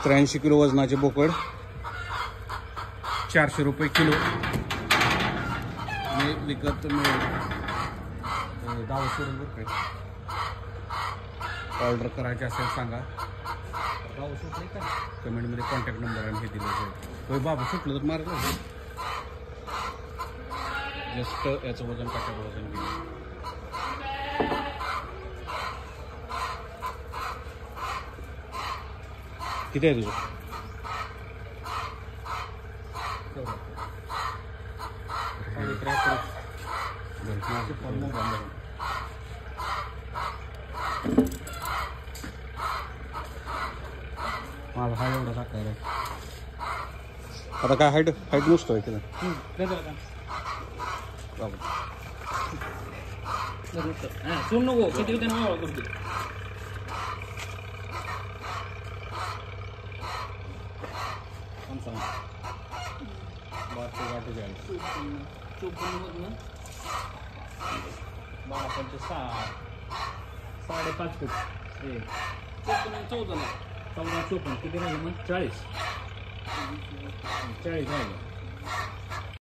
83 kilo वजनाचे बोकड 400 रुपये किलो मी विकत मिळेल. दावा सोडून बरं काय ऑर्डर करायचे असेल सांगा. दावा सुटले का कमेंटमध्ये कॉन्टॅक्ट नंबर आणि हे दिलं जाईल. होय बाबा सुटलं तर मारलं जस्ट याचं वजन कशाचं वजन घेऊन किती आहे तुझं? माझा हा एवढा साखर आहे. आता काय हाईट नुसतोय तिला सोड नको किती होते ना करतो. बारा पंचे 6.5 फूट 14 14 किती राहिले मग 40 राहिले.